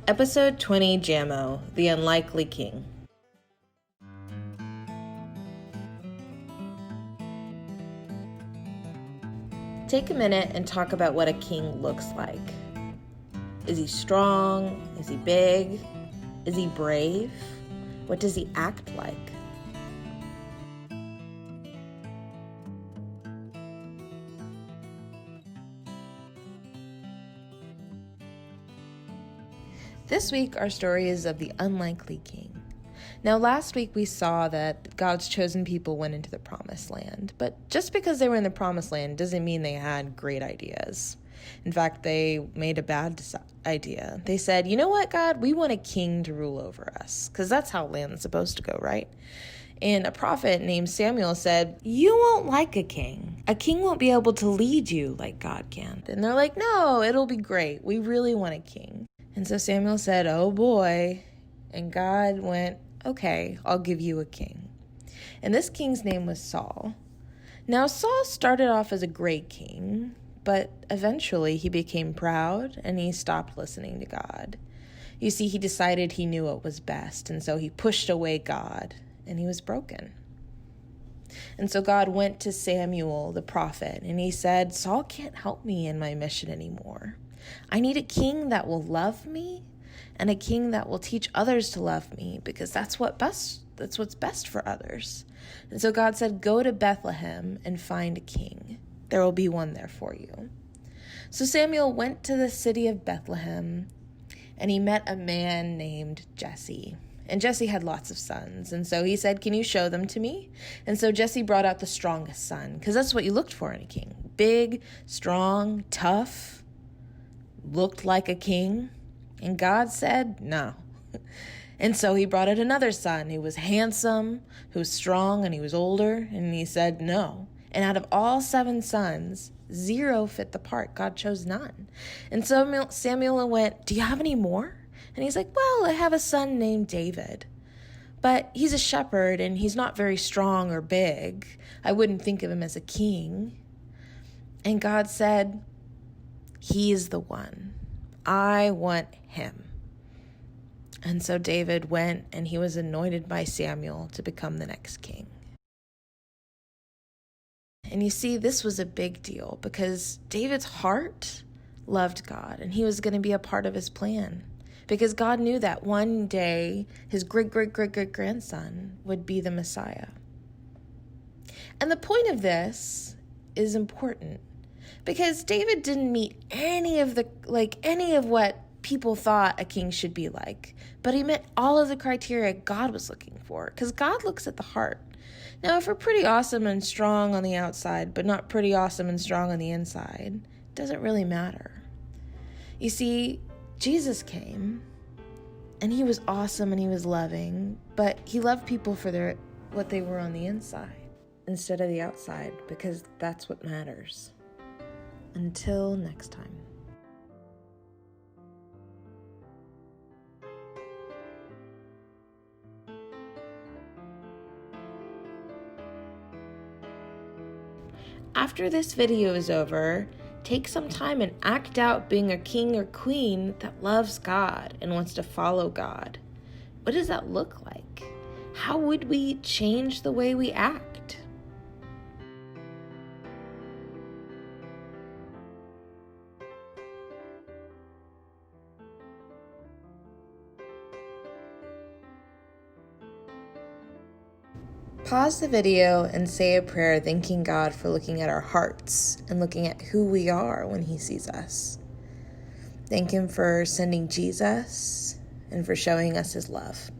Episode 20, Jammo, The Unlikely King. Take a minute and talk about what a king looks like. Is he strong? Is he big? Is he brave? What does he act like? This week, our story is of the unlikely king. Now, last week we saw that God's chosen people went into the promised land, but just because they were in the promised land doesn't mean they had great ideas. In fact, they made a bad idea. They said, you know what, God, we want a king to rule over us, because that's how land's supposed to go, right? And a prophet named Samuel said, you won't like a king. A king won't be able to lead you like God can. And they're like, no, it'll be great. We really want a king. And so Samuel said, oh boy. And God went, okay, I'll give you a king. And this king's name was Saul. Now Saul started off as a great king, but eventually he became proud and he stopped listening to God. You see, he decided he knew what was best, and so he pushed away God, and he was broken. And so God went to Samuel, the prophet, and he said, Saul can't help me in my mission anymore. I need a king that will love me and a king that will teach others to love me, because that's what's best for others. And so God said, go to Bethlehem and find a king. There will be one there for you. So Samuel went to the city of Bethlehem and he met a man named Jesse. And Jesse had lots of sons. And so he said, can you show them to me? And so Jesse brought out the strongest son, because that's what you looked for in a king. Big, strong, tough, looked like a king. And God said, no. And so he brought out another son who was handsome, who was strong, and he was older. And he said, no. And out of all 7 sons, 0 fit the part. God chose none. And so Samuel went, do you have any more? And he's like, well, I have a son named David. But he's a shepherd and he's not very strong or big. I wouldn't think of him as a king. And God said, he is the one. I want him. And so David went and he was anointed by Samuel to become the next king. And you see, this was a big deal because David's heart loved God and he was going to be a part of his plan, because God knew that one day his great-great-great-great-grandson would be the Messiah. And the point of this is important, because David didn't meet any of what people thought a king should be like, but he met all of the criteria God was looking for, because God looks at the heart. Now, if we're pretty awesome and strong on the outside, but not pretty awesome and strong on the inside, it doesn't really matter. You see, Jesus came, and he was awesome and he was loving, but he loved people for what they were on the inside instead of the outside, because that's what matters. Until next time. After this video is over, take some time and act out being a king or queen that loves God and wants to follow God. What does that look like? How would we change the way we act? Pause the video and say a prayer thanking God for looking at our hearts and looking at who we are when he sees us. Thank him for sending Jesus and for showing us his love.